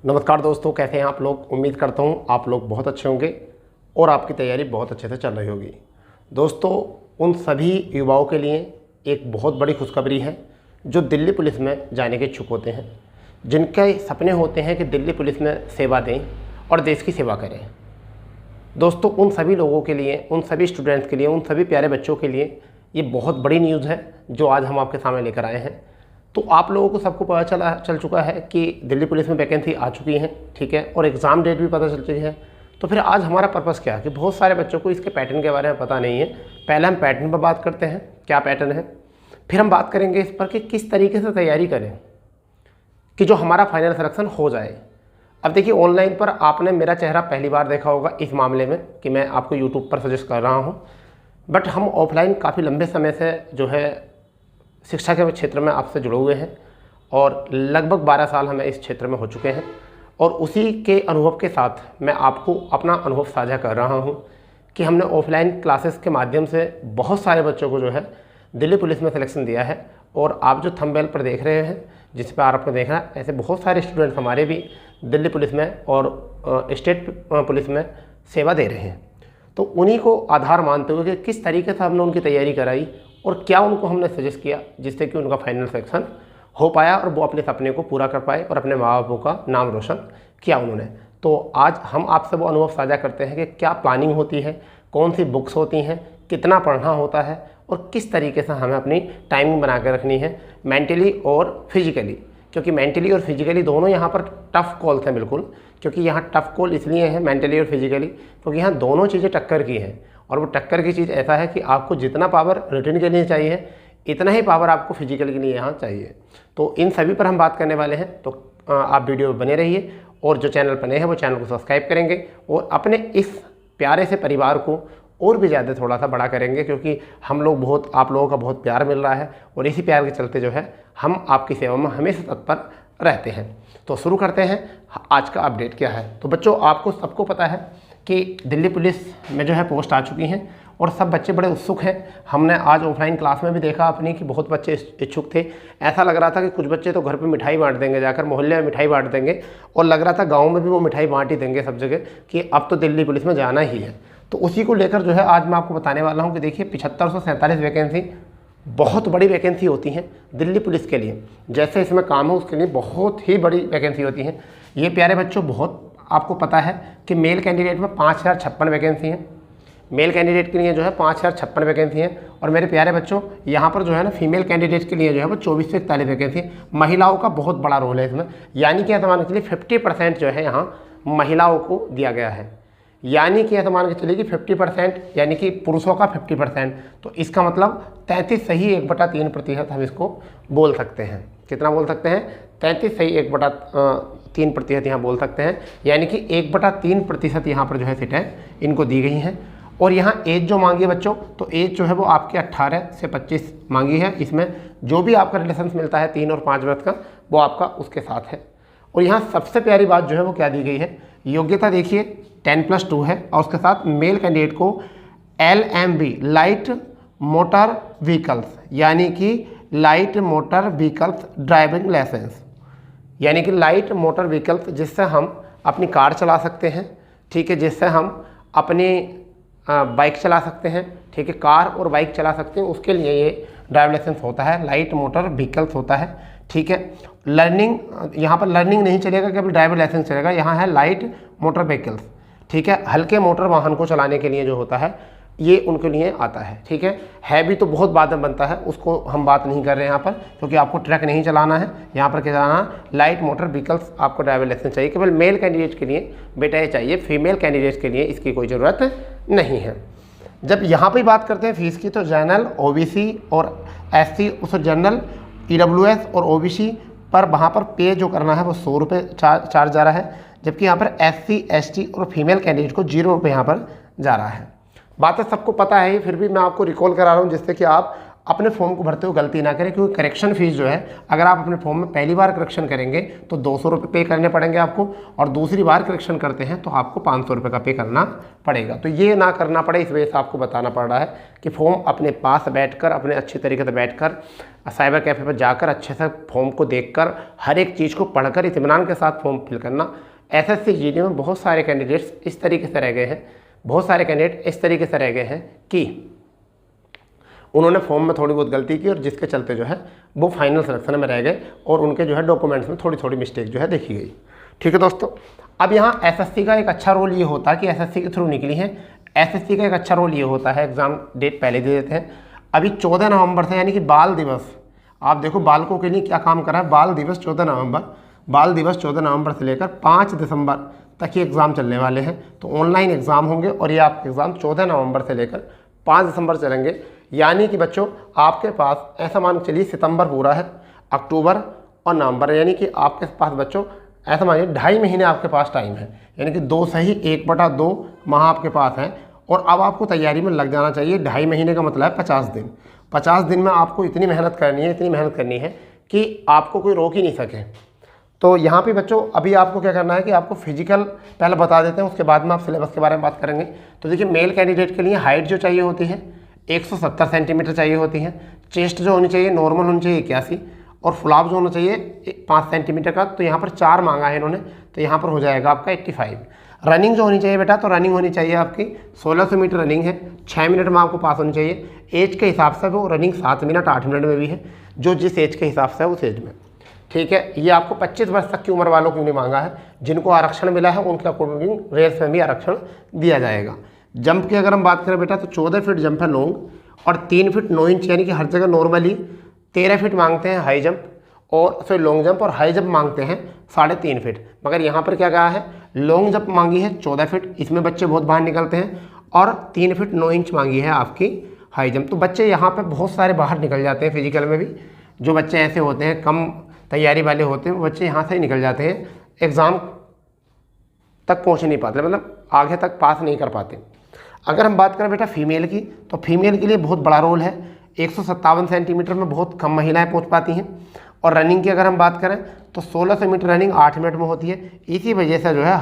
नमस्कार दोस्तों, कैसे हैं आप लोग। उम्मीद करता हूं आप लोग बहुत अच्छे होंगे और आपकी तैयारी बहुत अच्छे से चल रही होगी। दोस्तों, उन सभी युवाओं के लिए एक बहुत बड़ी खुशखबरी है जो दिल्ली पुलिस में जाने के इच्छुक होते हैं, जिनके सपने होते हैं कि दिल्ली पुलिस में सेवा दें और देश की सेवा करें। दोस्तों, उन सभी लोगों के लिए, उन सभी स्टूडेंट्स के लिए, उन सभी प्यारे बच्चों के लिए ये बहुत बड़ी न्यूज़ है जो आज हम आपके सामने लेकर आए हैं। तो आप लोगों को सबको पता चल चुका है कि दिल्ली पुलिस में वैकेंसी आ चुकी है, ठीक है, और एग्ज़ाम डेट भी पता चल चुकी है। तो फिर आज हमारा पर्पज़ क्या है कि बहुत सारे बच्चों को इसके पैटर्न के बारे में पता नहीं है। पहले हम पैटर्न पर बात करते हैं, क्या पैटर्न है, फिर हम बात करेंगे इस पर कि किस तरीके से तैयारी करें कि जो हमारा फाइनल सिलेक्शन हो जाए। अब देखिए, ऑनलाइन पर आपने मेरा चेहरा पहली बार देखा होगा इस मामले में कि मैं आपको यूट्यूब पर सजेस्ट कर रहा हूँ, बट हम ऑफलाइन काफ़ी लंबे समय से जो है शिक्षा के क्षेत्र में आपसे जुड़े हुए हैं और लगभग 12 साल हमें इस क्षेत्र में हो चुके हैं। और उसी के अनुभव के साथ मैं आपको अपना अनुभव साझा कर रहा हूं कि हमने ऑफलाइन क्लासेस के माध्यम से बहुत सारे बच्चों को जो है दिल्ली पुलिस में सिलेक्शन दिया है। और आप जो थंबनेल पर देख रहे हैं, जिस पर आपको देखना, ऐसे बहुत सारे स्टूडेंट्स हमारे भी दिल्ली पुलिस में और स्टेट पुलिस में सेवा दे रहे हैं। तो उन्हीं को आधार मानते हुए कि किस तरीके से हमने उनकी तैयारी कराई और क्या उनको हमने सजेस्ट किया जिससे कि उनका फाइनल सिलेक्शन हो पाया और वो अपने सपने को पूरा कर पाए और अपने माँ बापों का नाम रोशन किया उन्होंने। तो आज हम आपसे वो अनुभव साझा करते हैं कि क्या प्लानिंग होती है, कौन सी बुक्स होती हैं, कितना पढ़ना होता है और किस तरीके से हमें अपनी टाइमिंग बना कर रखनी है मेंटली और फिजिकली। क्योंकि मेंटली और फिजिकली दोनों यहाँ पर टफ़ कॉल्स हैं बिल्कुल, क्योंकि यहाँ टफ़ कॉल इसलिए है मेंटली और फिजिकली क्योंकि यहाँ दोनों चीज़ें टक्कर की हैं। और वो टक्कर की चीज़ ऐसा है कि आपको जितना पावर रिटर्न के लिए चाहिए इतना ही पावर आपको फिजिकल के लिए यहाँ चाहिए। तो इन सभी पर हम बात करने वाले हैं। तो आप वीडियो में बने रहिए और जो चैनल पर नए हैं वो चैनल को सब्सक्राइब करेंगे और अपने इस प्यारे से परिवार को और भी ज़्यादा थोड़ा सा बड़ा करेंगे, क्योंकि हम लोग बहुत, आप लोगों का बहुत प्यार मिल रहा है और इसी प्यार के चलते जो है हम आपकी सेवा में हमेशा तत्पर रहते हैं। तो शुरू करते हैं, आज का अपडेट क्या है। तो बच्चों, आपको सबको पता है कि दिल्ली पुलिस में जो है पोस्ट आ चुकी हैं और सब बच्चे बड़े उत्सुक हैं। हमने आज ऑफलाइन क्लास में भी देखा अपनी कि बहुत बच्चे इच्छुक थे। ऐसा लग रहा था कि कुछ बच्चे तो घर पे मिठाई बांट देंगे, जाकर मोहल्ले में मिठाई बांट देंगे, और लग रहा था गांव में भी वो मिठाई बांट ही देंगे सब जगह कि अब तो दिल्ली पुलिस में जाना ही है। तो उसी को लेकर जो है आज मैं आपको बताने वाला हूँ कि देखिए 7547 वैकेंसी बहुत बड़ी वैकेंसी होती हैं दिल्ली पुलिस के लिए। जैसे इसमें काम है उसके लिए बहुत ही बड़ी वैकेंसी होती हैं। ये प्यारे बच्चों, बहुत आपको पता है कि मेल कैंडिडेट में 5056 वैकेंसी हैं। मेल कैंडिडेट के लिए जो है 5056 वैकेंसी हैं। और मेरे प्यारे बच्चों, यहाँ पर जो है ना फीमेल कैंडिडेट के लिए जो है वो 24 से 41 वैकेंसी है। महिलाओं का बहुत बड़ा रोल है इसमें, यानी कि ऐसा मान के चलिए 50% जो है यहाँ महिलाओं को दिया गया है। यानी कि ऐसा मान के चलिए कि 50%, यानी कि पुरुषों का 50%। तो इसका मतलब 33 सही 1/3% हम इसको बोल सकते हैं। कितना बोल सकते हैं? 33 सही 1/3% यहाँ बोल सकते हैं। यानी कि 1/3% यहाँ पर जो है सीटें इनको दी गई हैं। और यहाँ एज जो मांगी है बच्चों, तो एज जो है वो आपके 18 से 25 मांगी है। इसमें जो भी आपका रिलेशन मिलता है 3 और 5 वर्ष का, वो आपका उसके साथ है। और यहाँ सबसे प्यारी बात जो है वो क्या दी गई है, योग्यता देखिए 10+2 है और उसके साथ मेल कैंडिडेट को LMV लाइट मोटर व्हीकल्स, यानी कि light motor vehicles driving licence, यानी कि लाइट मोटर व्हीकल्स जिससे हम अपनी कार चला सकते हैं, ठीक है, जिससे हम अपनी बाइक चला सकते हैं, ठीक है, कार और बाइक चला सकते हैं, उसके लिए ये ड्राइविंग लाइसेंस होता है, लाइट मोटर व्हीकल्स होता है, ठीक है। लर्निंग, यहाँ पर लर्निंग नहीं चलेगा, केवल ड्राइविंग लाइसेंस चलेगा। यहाँ है लाइट मोटर व्हीकल्स, ठीक है, हल्के मोटर वाहन को चलाने के लिए जो होता है ये उनके लिए आता है, ठीक है भी तो बहुत बाद में बनता है, उसको हम बात नहीं कर रहे हैं यहाँ पर, क्योंकि आपको ट्रक नहीं चलाना है। यहाँ पर क्या चलाना है, लाइट मोटर व्हीकल्स, आपको ड्राइविंग लाइसेंस चाहिए। केवल मेल कैंडिडेट के लिए बेटा ये चाहिए, फीमेल कैंडिडेट के लिए इसकी कोई ज़रूरत नहीं है। जब यहाँ पर बात करते हैं फीस की, तो जनरल, OBC और SC, उस जनरल, EWS और OBC पर वहाँ पर पे जो करना है वो 100 रुपये चार्ज जा रहा है, जबकि यहाँ पर SC, ST और फीमेल कैंडिडेट को 0 रुपये यहाँ पर जा रहा है। बातें सबको पता है, फिर भी मैं आपको रिकॉल करा रहा हूँ जिससे कि आप अपने फॉर्म को भरते हुए गलती ना करें, क्योंकि करेक्शन फीस जो है, अगर आप अपने फॉर्म में पहली बार करेक्शन करेंगे तो 200 रुपये पे करने पड़ेंगे आपको, और दूसरी बार करेक्शन करते हैं तो आपको 500 रुपये का पे करना पड़ेगा। तो ये ना करना पड़े, इस वजह से आपको बताना पड़ रहा है कि फॉर्म अपने पास बैठकर, अपने अच्छे तरीके से बैठकर साइबर कैफ़े पर जाकर अच्छे से फॉर्म को देखकर, हर एक चीज़ को पढ़कर इत्मीनान के साथ फॉर्म फिल करना। एसएससी जीडी में बहुत सारे कैंडिडेट्स इस तरीके से रह गए हैं, बहुत सारे कैंडिडेट इस तरीके से रह गए हैं कि उन्होंने फॉर्म में थोड़ी बहुत गलती की और जिसके चलते जो है वो फाइनल सिलेक्शन में रह गए और उनके जो है डॉक्यूमेंट्स में थोड़ी थोड़ी मिस्टेक जो है देखी गई। ठीक है दोस्तों, अब यहाँ एसएससी का एक अच्छा रोल ये होता है कि एसएससी के थ्रू निकली है। एसएससी का एक अच्छा रोल ये होता है, एग्ज़ाम डेट पहले दे देते हैं। अभी 14 नवंबर से, यानी कि बाल दिवस, आप देखो बालकों के लिए क्या काम करा है, बाल दिवस 14 नवंबर, बाल दिवस 14 नवंबर से लेकर 5 दिसंबर तक ये एग्ज़ाम चलने वाले हैं। तो ऑनलाइन एग्ज़ाम होंगे और ये आपके एग्ज़ाम 14 नवंबर से लेकर 5 दिसंबर चलेंगे। यानी कि बच्चों आपके पास ऐसा मान चलिए सितंबर पूरा है, अक्टूबर और नवंबर, यानी कि आपके पास बच्चों ऐसा मानिए 2.5 महीने आपके पास टाइम है, यानी कि 2 सही 1/2 माह आपके पास है। और अब आपको तैयारी में लग जाना चाहिए। 2.5 महीने का मतलब है 50 दिन। 50 दिन में आपको इतनी मेहनत करनी है, इतनी मेहनत करनी है कि आपको कोई रोक ही नहीं सके। तो यहाँ पे बच्चों अभी आपको क्या करना है कि आपको फिजिकल पहले बता देते हैं, उसके बाद में आप सिलेबस के बारे में बात करेंगे। तो देखिए मेल कैंडिडेट के लिए हाइट जो चाहिए होती है 170 सेंटीमीटर चाहिए होती है। चेस्ट जो होनी चाहिए नॉर्मल होनी चाहिए 81, और फुलाव जो होना चाहिए 5 सेंटीमीटर का। तो यहाँ पर 4 मांगा है इन्होंने, तो यहाँ पर हो जाएगा आपका 85। रनिंग जो होनी चाहिए बेटा, तो रनिंग होनी चाहिए आपकी 1600 मीटर रनिंग है, 6 मिनट में आपको पास होनी चाहिए। एज के हिसाब से वो रनिंग 7 मिनट 8 मिनट में भी है, जो जिस एज के हिसाब से है उस एज में। ठीक है, ये आपको 25 वर्ष तक की उम्र वालों को नहीं मांगा है। जिनको आरक्षण मिला है उनके अकॉर्डिंग रेस में भी आरक्षण दिया जाएगा। जंप की अगर हम बात करें बेटा, तो 14 फीट जंप है लॉन्ग, और 3 फीट 9 इंच, यानी कि हर जगह नॉर्मली 13 फीट मांगते हैं हाई जंप, और फिर लॉन्ग जंप, और हाई जंप मांगते हैं 3.5 फीट। मगर यहाँ पर क्या कहा है, लॉन्ग जंप मांगी है 14 फीट, इसमें बच्चे बहुत बाहर निकलते हैं, और 3 फीट 9 इंच मांगी है आपकी हाई जंप। तो बच्चे यहाँ पर बहुत सारे बाहर निकल जाते हैं फिजिकल में भी। जो बच्चे ऐसे होते हैं कम तैयारी वाले होते हैं, वो बच्चे यहाँ से ही निकल जाते हैं, एग्ज़ाम तक पहुँच नहीं पाते, मतलब आगे तक पास नहीं कर पाते। अगर हम बात करें बेटा फीमेल की, तो फीमेल के लिए बहुत बड़ा रोल है। 157 सेंटीमीटर में बहुत कम महिलाएं पहुंच पाती हैं। और रनिंग की अगर हम बात करें तो 1600 मीटर रनिंग 8 मिनट में होती है। इसी वजह से जो है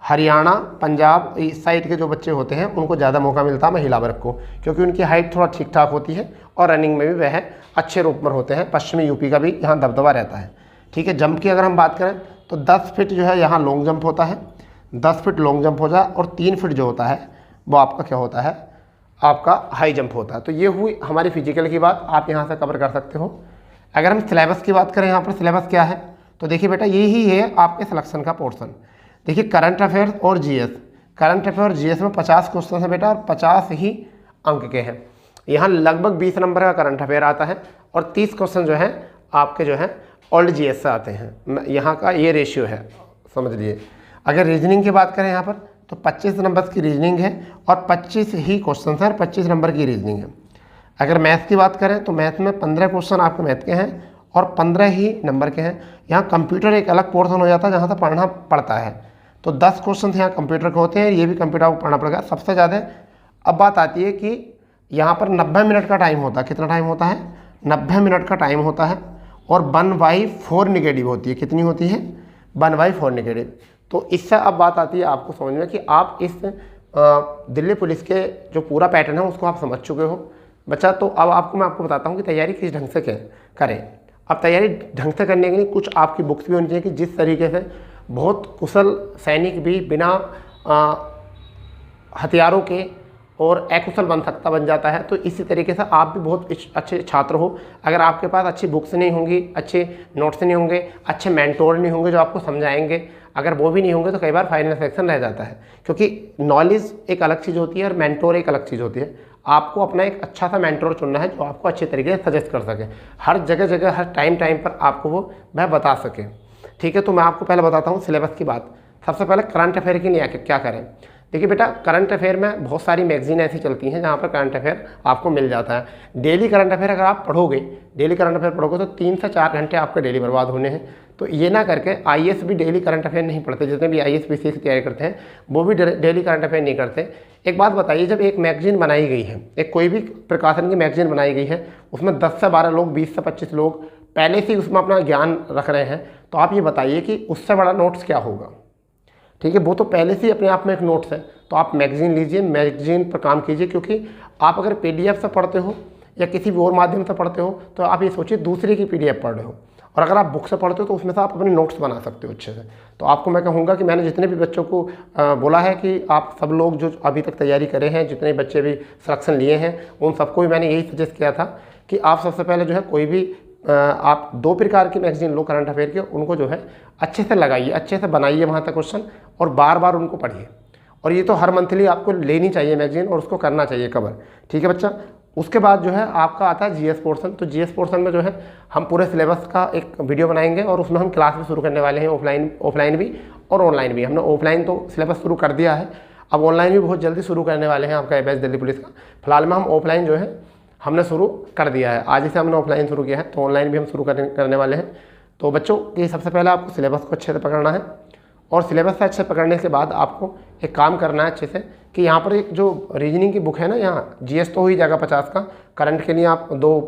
हरियाणा पंजाब इस साइड के जो बच्चे होते हैं उनको ज़्यादा मौका मिलता है महिला वर्ग को, क्योंकि उनकी हाइट थोड़ा ठीक ठाक होती है और रनिंग में भी वह अच्छे रूप में होते हैं। पश्चिमी यूपी का भी यहाँ दबदबा रहता है। ठीक है, जंप की अगर हम बात करें तो 10 फीट जो है यहाँ लॉन्ग जंप होता है, 10 फीट लॉन्ग जंप हो जाए, और 3 फीट जो होता है वो आपका क्या होता है, आपका हाई जंप होता है। तो ये हुई हमारी फिजिकल की बात, आप यहाँ से कवर कर सकते हो। अगर हम सिलेबस की बात करें, यहाँ पर सिलेबस क्या है, तो देखिए बेटा यही है आपके सिलेक्शन का पोर्शन। देखिए करंट अफेयर्स और जीएस, करंट अफेयर और जीएस में 50 क्वेश्चन है बेटा, और 50 ही अंक के हैं। यहाँ लगभग 20 नंबर का करंट अफेयर आता है, और 30 क्वेश्चन जो है आपके जो है ओल्ड जीएस से आते हैं। यहाँ का ये रेशियो है, समझ लिए। अगर रीजनिंग की बात करें यहाँ पर, तो 25 नंबर की रीजनिंग है, और 25 ही क्वेश्चन है, 25 नंबर की रीजनिंग है। अगर मैथ की बात करें तो मैथ में 15 क्वेश्चन आपके मैथ के हैं, और 15 ही नंबर के हैं। यहाँ कंप्यूटर एक अलग पोर्शन हो जाता है जहाँ से पढ़ना पड़ता है। तो 10 क्वेश्चन यहाँ कंप्यूटर के होते हैं, ये भी कंप्यूटर को पढ़ना पड़ेगा सबसे ज़्यादा। अब बात आती है कि यहाँ पर 90 मिनट का टाइम होता है। कितना टाइम होता है, 90 मिनट का टाइम होता है, और 1/4 निगेटिव होती है। कितनी होती है, 1/4 निगेटिव। तो इससे अब बात आती है आपको समझ में कि आप इस दिल्ली पुलिस के जो पूरा पैटर्न है उसको आप समझ चुके हो बच्चा। तो अब मैं आपको बताता हूँ कि तैयारी किस ढंग से करें। अब तैयारी ढंग से करने के लिए कुछ आपकी बुक्स भी होनी चाहिए कि जिस तरीके से बहुत कुशल सैनिक भी बिना हथियारों के और अकुशल बन जाता है। तो इसी तरीके से आप भी बहुत अच्छे छात्र हो। अगर आपके पास अच्छी बुक्स नहीं होंगी, अच्छे नोट्स नहीं होंगे, अच्छे मेंटोर नहीं होंगे जो आपको समझाएंगे, अगर वो भी नहीं होंगे तो कई बार फाइनल सेक्शन रह जाता है। क्योंकि नॉलेज एक अलग चीज़ होती है और मेंटोर एक अलग चीज़ होती है। आपको अपना एक अच्छा सा मेंटोर चुनना है जो आपको अच्छे तरीके से सजेस्ट कर सके, हर जगह हर टाइम पर आपको वो वह बता सके। ठीक है, तो मैं आपको पहले बताता हूँ सिलेबस की बात। सबसे पहले करंट अफेयर के लिए क्या करें। देखिए बेटा, करंट अफेयर में बहुत सारी मैगजीन ऐसी चलती हैं जहाँ पर करंट अफेयर आपको मिल जाता है। डेली करंट अफेयर अगर आप पढ़ोगे, डेली करंट अफेयर पढ़ोगे तो 3 से 4 घंटे आपके डेली बर्बाद होने हैं। तो ये ना करके आईएएस भी डेली करंट अफेयर नहीं पढ़ते, जितने भी आईएएस पीसीएस की तैयारी करते हैं वो भी डेली करंट अफेयर नहीं करते। एक बात बताइए, जब एक मैगजीन बनाई गई है, एक कोई भी प्रकाशन की मैगजीन बनाई गई है, उसमें 10 से 12 लोग, 20 से 25 लोग पहले से उसमें अपना ज्ञान रख रहे हैं, तो आप ये बताइए कि उससे बड़ा नोट्स क्या होगा। ठीक है, वो तो पहले से ही अपने आप में एक नोट्स है। तो आप मैगजीन लीजिए, मैगजीन पर काम कीजिए, क्योंकि आप अगर पीडीएफ से पढ़ते हो या किसी भी और माध्यम से पढ़ते हो तो आप ये सोचिए दूसरे की पीडीएफ पढ़ रहे हो, और अगर आप बुक से पढ़ते हो तो उसमें से आप अपने नोट्स बना सकते हो अच्छे से। तो आपको मैं कहूँगा कि मैंने जितने भी बच्चों को बोला है कि आप सब लोग जो अभी तक तैयारी करे हैं, जितने बच्चे भी सिलेक्शन लिए हैं, उन सबको भी मैंने यही सजेस्ट किया था कि आप सबसे पहले जो है कोई भी आप 2 प्रकार की मैगजीन लो करंट अफेयर के, उनको जो है अच्छे से लगाइए, अच्छे से बनाइए वहाँ तक क्वेश्चन, और बार बार उनको पढ़िए। और ये तो हर मंथली आपको लेनी चाहिए मैगजीन, और उसको करना चाहिए कवर। ठीक है बच्चा। उसके बाद जो है आपका आता है जीएस पोर्शन। तो जीएस पोर्शन में जो है हम पूरे सिलेबस का एक वीडियो बनाएंगे, और उसमें हम क्लास भी शुरू करने वाले हैं, ऑफलाइन भी और ऑनलाइन भी। हमने ऑफलाइन तो सिलेबस शुरू कर दिया है, अब ऑनलाइन भी बहुत जल्दी शुरू करने वाले हैं आपका एबीएस दिल्ली पुलिस का। फिलहाल में हम ऑफलाइन जो है हमने शुरू कर दिया है, आज ही से हमने ऑफलाइन शुरू किया है, तो ऑनलाइन भी हम शुरू करने वाले हैं। तो बच्चों कि सबसे पहले आपको सिलेबस को अच्छे से पकड़ना है, और सिलेबस से अच्छे पकड़ने के बाद आपको एक काम करना है अच्छे से कि यहाँ पर एक जो रीजनिंग की बुक है ना, यहाँ जीएस तो हो ही जाएगा 50 का, करंट के लिए आप 2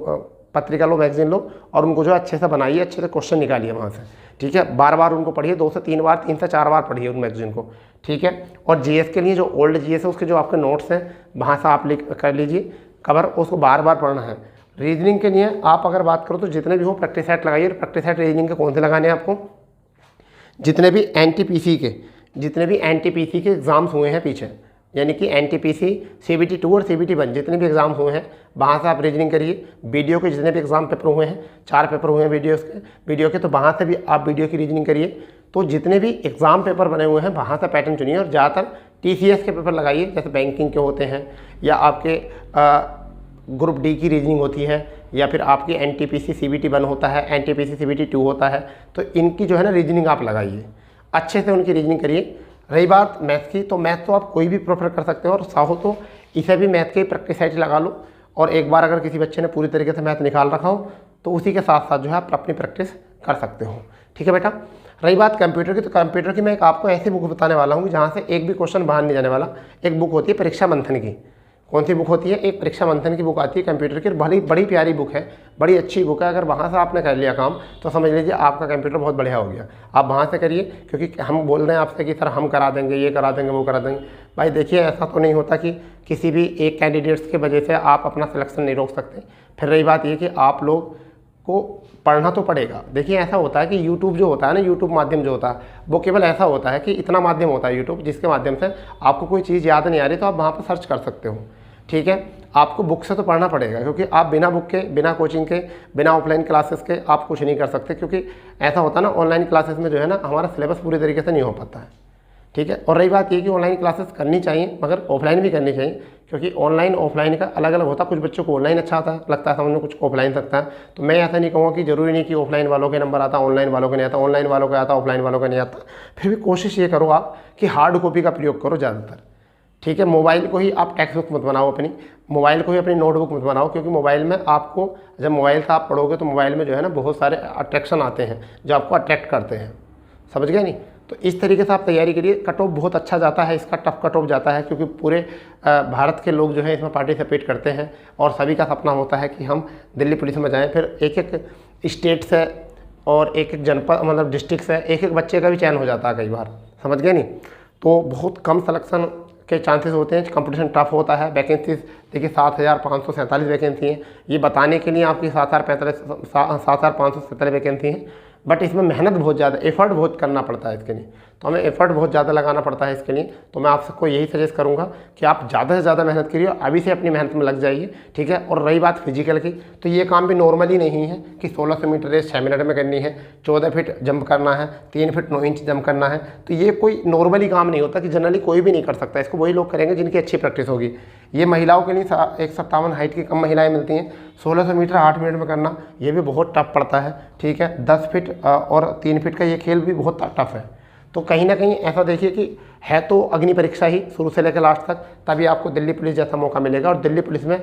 पत्रिका लो, मैगजीन लो, और उनको जो अच्छे से बनाइए, अच्छे से क्वेश्चन निकालिए वहाँ से। ठीक है, बार बार उनको पढ़िए, 2 से 3 बार, 3 से 4 बार पढ़िए उन मैगजीन को। ठीक है, और जीएस के लिए जो ओल्ड जीएस है उसके जो आपके नोट्स हैं वहाँ से आप कर लीजिए कवर, उसको बार बार पढ़ना है। रीजनिंग के लिए आप अगर बात करो तो जितने भी हो प्रैक्टिस सेट लगाइए। प्रैक्टिस सेट रीजनिंग के कौन से लगाने हैं आपको, जितने भी एनटीपीसी के एग्ज़ाम्स हुए हैं पीछे, यानी कि एनटीपीसी सीबीटी 2 और सीबीटी 1 जितने भी एग्ज़ाम हुए हैं वहाँ से आप रीजनिंग करिए। वीडियो के जितने भी एग्ज़ाम पेपर हुए हैं, 4 पेपर हुए हैं वीडियो के, तो वहाँ से भी आप वीडियो की रीजनिंग करिए। तो जितने भी एग्ज़ाम पेपर बने हुए हैं वहाँ से पैटर्न चुनिए, और ज़्यादातर टीसीएस के पेपर लगाइए, जैसे बैंकिंग के होते हैं, या आपके ग्रुप डी की रीजनिंग होती है, या फिर आपकी एनटीपीसी सीबीटी 1 होता है, एनटीपीसी सीबीटी 2 होता है। तो इनकी जो है ना रीजनिंग आप लगाइए, अच्छे से उनकी रीजनिंग करिए। रही बात मैथ की, तो मैथ तो आप कोई भी प्रेफर कर सकते हो, और चाहो तो इसे भी मैथ के प्रैक्टिस सेट लगा लो, और एक बार अगर किसी बच्चे ने पूरी तरीके से मैथ निकाल रखा हो तो उसी के साथ साथ जो है आप अपनी प्रैक्टिस कर सकते हो। ठीक है बेटा। रही बात कंप्यूटर की, तो कंप्यूटर की मैं एक आपको ऐसी बुक बताने वाला हूँ जहाँ से एक भी क्वेश्चन बाहर नहीं जाने वाला। एक बुक होती है परीक्षा मंथन की। कौन सी बुक होती है, एक परीक्षा मंथन की बुक आती है कंप्यूटर की, बड़ी प्यारी बुक है, बड़ी अच्छी बुक है। अगर वहाँ से आपने कर लिया काम तो समझ लीजिए आपका कंप्यूटर बहुत बढ़िया हो गया। आप वहाँ से करिए, क्योंकि हम बोल रहे हैं आपसे कि सर हम करा देंगे, ये करा देंगे, वो करा देंगे। भाई देखिए, ऐसा तो नहीं होता कि किसी भी एक कैंडिडेट्स की वजह से आप अपना सिलेक्शन नहीं रोक सकते। फिर रही बात ये कि आप लोग को पढ़ना तो पड़ेगा। देखिए ऐसा होता है कि यूट्यूब जो होता है ना, यूट्यूब माध्यम जो होता है वो केवल ऐसा होता है कि इतना माध्यम होता है यूट्यूब, जिसके माध्यम से आपको कोई चीज़ याद नहीं आ रही तो आप वहाँ पर सर्च कर सकते हो। ठीक है, आपको बुक से तो पढ़ना पड़ेगा, क्योंकि आप बिना बुक के, बिना कोचिंग के, बिना ऑफलाइन क्लासेस के आप कुछ नहीं कर सकते। क्योंकि ऐसा होता है ना, ऑनलाइन क्लासेस में जो है ना हमारा सिलेबस पूरी तरीके से नहीं हो पाता है। ठीक है, और रही बात ये कि ऑनलाइन क्लासेस करनी चाहिए, मगर ऑफलाइन भी करनी चाहिए, क्योंकि ऑनलाइन ऑफलाइन का अलग अलग होता है। कुछ बच्चों को ऑनलाइन अच्छा आता है, लगता है समझ में, कुछ ऑफलाइन सकता है। तो मैं ऐसा नहीं कहूँगा कि ज़रूरी नहीं कि ऑफलाइन वालों के नंबर आता, ऑनलाइन वालों को नहीं आता, ऑनलाइन वालों को आता, ऑफलाइन वालों को नहीं आता। फिर भी कोशिश ये करो आप कि हार्ड कॉपी का प्रयोग करो ज़्यादातर। ठीक है, मोबाइल को ही आप टेक्स्ट बुक मत बनाओ, मोबाइल को ही अपनी नोटबुक मत बनाओ, क्योंकि मोबाइल में आपको, जब मोबाइल से आप पढ़ोगे तो मोबाइल में जो है ना बहुत सारे अट्रैक्शन आते हैं जो आपको अट्रैक्ट करते हैं। समझ गए नहीं? तो इस तरीके से आप तैयारी करिए। कट ऑफ बहुत अच्छा जाता है इसका, टफ कट ऑफ जाता है, क्योंकि पूरे भारत के लोग जो है इसमें पार्टिसिपेट करते हैं, और सभी का सपना होता है कि हम दिल्ली पुलिस में जाएँ। फिर एक एक स्टेट से और एक एक जनपद, मतलब डिस्ट्रिक्ट से एक एक बच्चे का भी चयन हो जाता है कई बार। समझ गए नहीं? तो बहुत कम सिलेक्शन के चांसेस होते हैं, कंपटीशन टफ होता है। वैकेंसीज देखिए 7,547 वैकेंसी हैं। ये बताने के लिए आपकी 7,547 वैकेंसी हैं, बट इसमें मेहनत बहुत ज़्यादा, एफर्ट बहुत करना पड़ता है इसके लिए। तो हमें एफर्ट बहुत ज़्यादा लगाना पड़ता है इसके लिए। तो मैं आप सबको यही सजेस्ट करूँगा कि आप ज़्यादा से ज़्यादा मेहनत करिए, अभी से अपनी मेहनत में लग जाइए। ठीक है, और रही बात फिजिकल की, तो ये काम भी नॉर्मली नहीं है कि 1600 मीटर रेस 6 मिनट में करनी है, 14 फीट जंप करना है, 3 फीट 9 इंच जंप करना है। तो ये कोई नॉर्मली काम नहीं होता कि जनरली कोई भी नहीं कर सकता। इसको वही लोग करेंगे जिनकी अच्छी प्रैक्टिस होगी। ये महिलाओं के लिए 157 हाइट की कम महिलाएं मिलती हैं, 1600 मीटर 8 मिनट में करना ये भी बहुत टफ पड़ता है। ठीक है, 10 फीट और 3 फीट का ये खेल भी बहुत टफ है। तो कहीं ना कहीं ऐसा देखिए कि है तो अग्नि परीक्षा ही शुरू से लेकर लास्ट तक, तभी आपको दिल्ली पुलिस जैसा मौका मिलेगा। और दिल्ली पुलिस में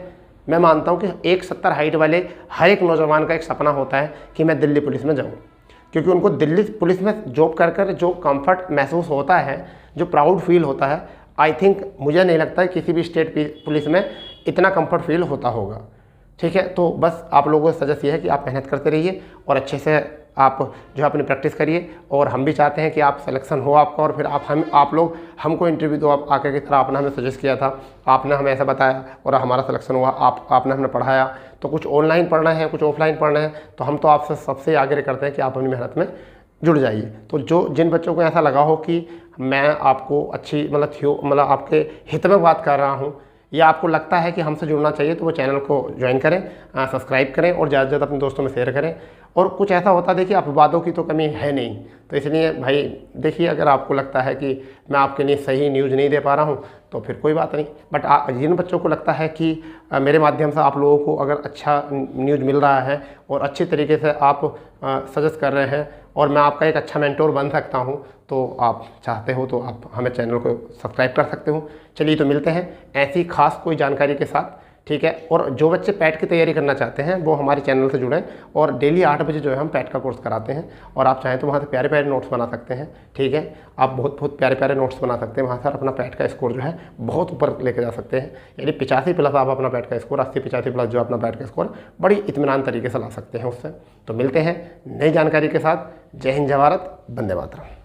मैं मानता हूँ कि 170 हाइट वाले हर एक नौजवान का एक सपना होता है कि मैं दिल्ली पुलिस में जाऊँ, क्योंकि उनको दिल्ली पुलिस में जॉब कर कर जो कंफर्ट महसूस होता है, जो प्राउड फील होता है, आई थिंक मुझे नहीं लगता है किसी भी स्टेट पुलिस में इतना कंफर्ट फील होता होगा। ठीक है, तो बस आप लोगों को सजेस्ट ये है कि आप मेहनत करते रहिए और अच्छे से आप जो है अपनी प्रैक्टिस करिए। और हम भी चाहते हैं कि आप सिलेक्शन हो आपका, और फिर आप लोग हमको इंटरव्यू दो। आप आकर की तरह आपने हमें सजेस्ट किया था, आपने हमें ऐसा बताया और हमारा सिलेक्शन हुआ, आपने हमें पढ़ाया। तो कुछ ऑनलाइन पढ़ना है, कुछ ऑफलाइन पढ़ना है, तो हम तो आपसे सबसे आग्रह करते हैं कि आप अपनी मेहनत में जुड़ जाइए। तो जिन बच्चों को ऐसा लगा हो कि मैं आपको अच्छी मतलब आपके हित में बात कर रहा हूँ, या आपको लगता है कि हमसे जुड़ना चाहिए, तो वो चैनल को ज्वाइन करें, सब्सक्राइब करें और ज़्यादा से ज़्यादा अपने दोस्तों में शेयर करें। और कुछ ऐसा होता है, देखिए अपवादों की तो कमी है नहीं, तो इसलिए भाई देखिए, अगर आपको लगता है कि मैं आपके लिए सही न्यूज़ नहीं दे पा रहा हूँ तो फिर कोई बात नहीं। बट जिन बच्चों को लगता है कि मेरे माध्यम से आप लोगों को अगर अच्छा न्यूज़ मिल रहा है और अच्छे तरीके से आप सजेस्ट कर रहे हैं और मैं आपका एक अच्छा मेंटोर बन सकता हूँ, तो आप चाहते हो तो आप हमें चैनल को सब्सक्राइब कर सकते हो। चलिए, तो मिलते हैं ऐसी खास कोई जानकारी के साथ, ठीक है। और जो बच्चे पैट की तैयारी करना चाहते हैं वो हमारे चैनल से जुड़ें, और डेली 8 बजे जो है हम पैट का कोर्स कराते हैं, और आप चाहें तो वहाँ से प्यारे प्यारे नोट्स बना सकते हैं, ठीक है। आप बहुत प्यारे प्यारे नोट्स बना सकते हैं वहाँ से, अपना पैट का स्कोर जो है बहुत ऊपर लेके जा सकते हैं। यानी 85+ आप अपना पैट का स्कोर, 80-85+ जो अपना पैट का स्कोर बड़ी इत्मीनान तरीके से ला सकते हैं उससे। तो मिलते हैं नई जानकारी के साथ। जय हिंद, जय भारत, वंदे मातरम।